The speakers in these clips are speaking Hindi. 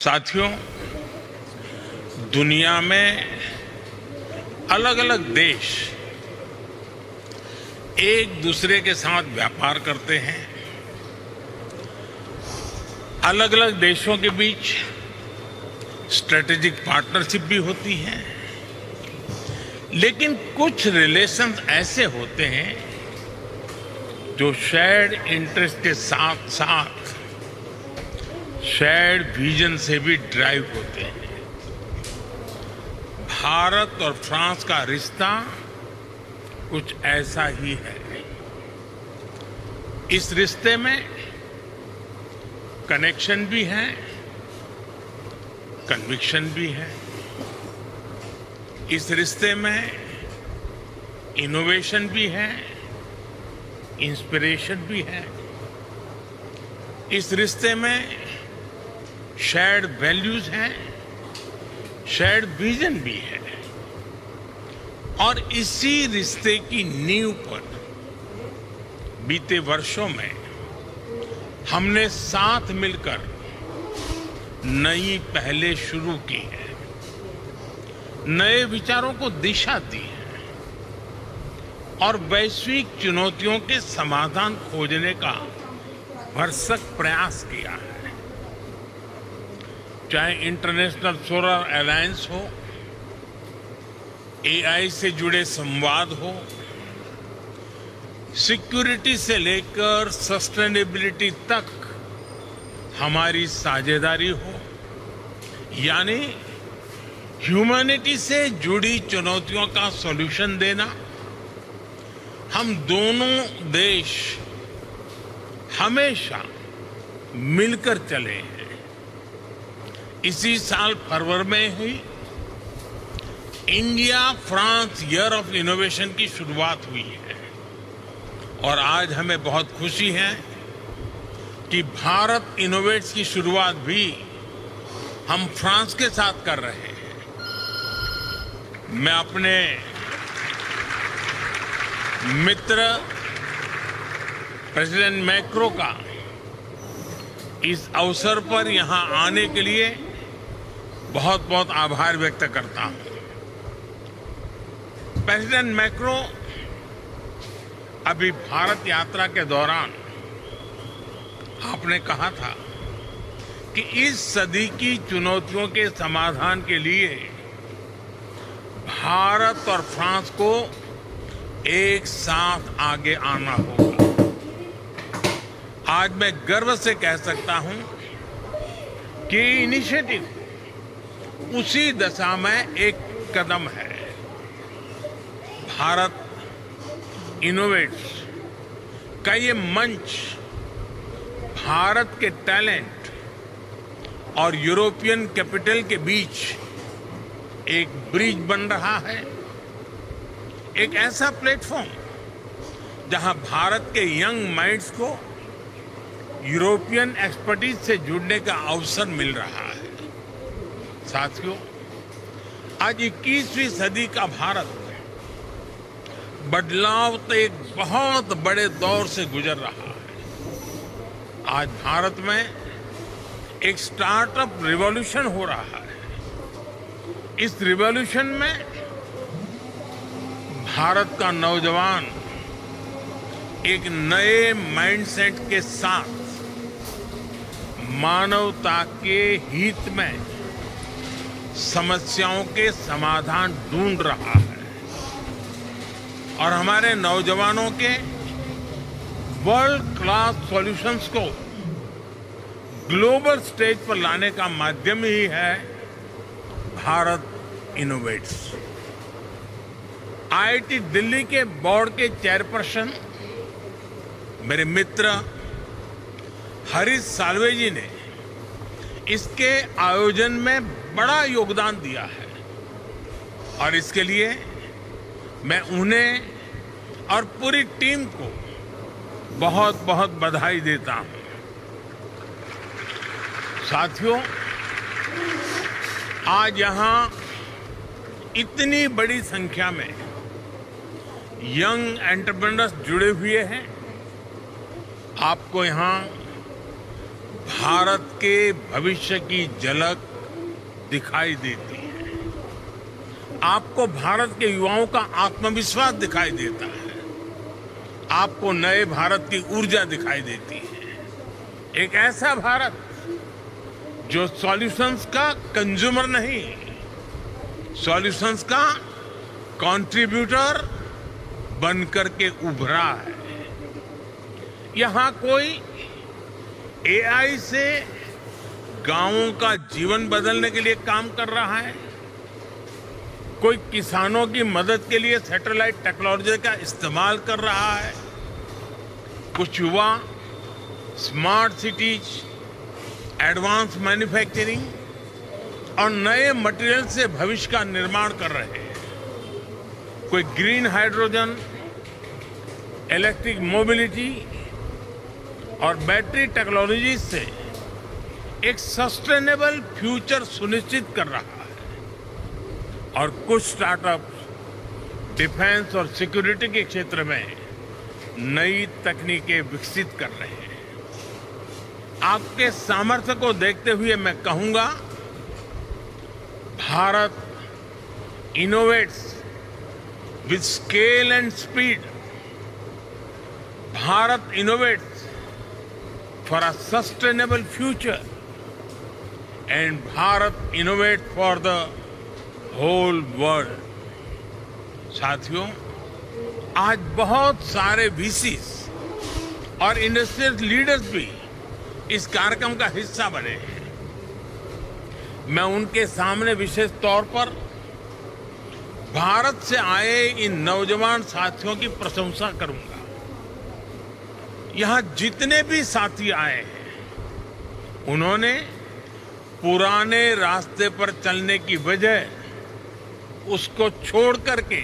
साथियों, दुनिया में अलग अलग देश एक दूसरे के साथ व्यापार करते हैं। अलग अलग देशों के बीच स्ट्रेटेजिक पार्टनरशिप भी होती है, लेकिन कुछ रिलेशंस ऐसे होते हैं जो शेयर्ड इंटरेस्ट के साथ साथ शेयर्ड विजन से भी ड्राइव होते हैं। भारत और फ्रांस का रिश्ता कुछ ऐसा ही है। इस रिश्ते में कनेक्शन भी है, कन्विक्शन भी है। इस रिश्ते में इनोवेशन भी है, इंस्पिरेशन भी है। इस रिश्ते में शेयर्ड वैल्यूज हैं, शेयर्ड विजन भी है। और इसी रिश्ते की नींव पर बीते वर्षों में हमने साथ मिलकर नई पहलें शुरू की हैं, नए विचारों को दिशा दी है और वैश्विक चुनौतियों के समाधान खोजने का भरसक प्रयास किया है। चाहे इंटरनेशनल सोलर अलायंस हो, एआई से जुड़े संवाद हो, सिक्योरिटी से लेकर सस्टेनेबिलिटी तक हमारी साझेदारी हो, यानी ह्यूमैनिटी से जुड़ी चुनौतियों का सॉल्यूशन देना। हम दोनों देश हमेशा मिलकर चले हैं। इसी साल फरवरी में ही India France year of innovation की शुरुआत हुई है और आज हमें बहुत खुशी है कि भारत इनोवेट्स की शुरुआत भी हम फ्रांस के साथ कर रहे हैं। मैं अपने मित्र प्रेसिडेंट मैक्रो का इस अवसर पर यहां आने के लिए बहुत बहुत आभार व्यक्त करता हूं। प्रेसिडेंट मैक्रो अभी भारत यात्रा के दौरान आपने कहा था कि इस सदी की चुनौतियों के समाधान के लिए भारत और फ्रांस को एक साथ आगे आना होगा। आज मैं गर्व से कह सकता हूं कि इनिशिएटिव उसी दशा में एक कदम है। भारत इनोवेट्स का ये मंच भारत के टैलेंट और यूरोपियन कैपिटल के बीच एक ब्रिज बन रहा है, एक ऐसा प्लेटफॉर्म जहां भारत के यंग माइंड्स को यूरोपियन एक्सपर्टीज से जुड़ने का अवसर मिल रहा है। साथियों, आज 21वीं सदी का भारत बदलाव तो एक बहुत बड़े दौर से गुजर रहा है। आज भारत में एक स्टार्टअप रिवॉल्यूशन हो रहा है। इस रिवॉल्यूशन में भारत का नौजवान एक नए माइंडसेट के साथ मानवता के हित में समस्याओं के समाधान ढूंढ रहा है और हमारे नौजवानों के वर्ल्ड क्लास सॉल्यूशंस को ग्लोबल स्टेज पर लाने का माध्यम ही है भारत इनोवेट्स। आईआईटी दिल्ली के बोर्ड के चेयरपर्सन मेरे मित्र हरीश साल्वे जी ने इसके आयोजन में बड़ा योगदान दिया है और इसके लिए मैं उन्हें और पूरी टीम को बहुत बहुत बधाई देता हूं। साथियों, आज यहां इतनी बड़ी संख्या में यंग एंटरप्रेन्योर्स जुड़े हुए हैं। आपको यहां भारत के भविष्य की झलक दिखाई देती है। आपको भारत के युवाओं का आत्मविश्वास दिखाई देता है। आपको नए भारत की ऊर्जा दिखाई देती है। एक ऐसा भारत जो सॉल्यूशंस का कंज्यूमर नहीं, सॉल्यूशंस का कंट्रीब्यूटर बनकर के उभरा है। यहां कोई एआई से गांवों का जीवन बदलने के लिए काम कर रहा है, कोई किसानों की मदद के लिए सैटेलाइट टेक्नोलॉजी का इस्तेमाल कर रहा है, कुछ युवा स्मार्ट सिटीज, एडवांस मैन्युफैक्चरिंग और नए मटेरियल से भविष्य का निर्माण कर रहे हैं, कोई ग्रीन हाइड्रोजन, इलेक्ट्रिक मोबिलिटी और बैटरी टेक्नोलॉजी से एक सस्टेनेबल फ्यूचर सुनिश्चित कर रहा है। और कुछ स्टार्टअप डिफेंस और सिक्योरिटी के क्षेत्र में नई तकनीकें विकसित कर रहे हैं। आपके सामर्थ्य को देखते हुए मैं कहूंगा, Bharat innovates with scale and speed. Bharat innovates for a sustainable future and Bharat innovate for the whole world। साथियों, आज बहुत सारे वीसीज और इंडस्ट्रियल लीडर्स भी इस कार्यक्रम का हिस्सा बने हैं। मैं उनके सामने विशेष तौर पर भारत से आए इन नौजवान साथियों की प्रशंसा करूंगा। यहां जितने भी साथी आए हैं, उन्होंने पुराने रास्ते पर चलने की बजाय उसको छोड़ करके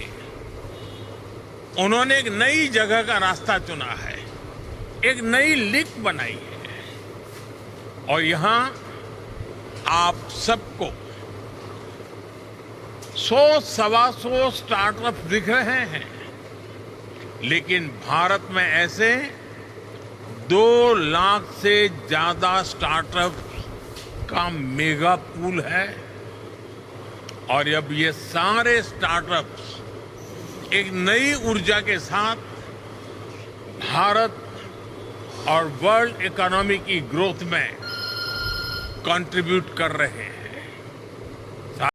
उन्होंने एक नई जगह का रास्ता चुना है, एक नई लिंक बनाई है। और यहां आप सबको 100-125 स्टार्टअप दिख रहे हैं, लेकिन भारत में ऐसे 2 लाख से ज्यादा स्टार्टअप का मेगा पूल है। और अब ये सारे स्टार्टअप्स एक नई ऊर्जा के साथ भारत और वर्ल्ड इकोनॉमी की ग्रोथ में कंट्रीब्यूट कर रहे हैं।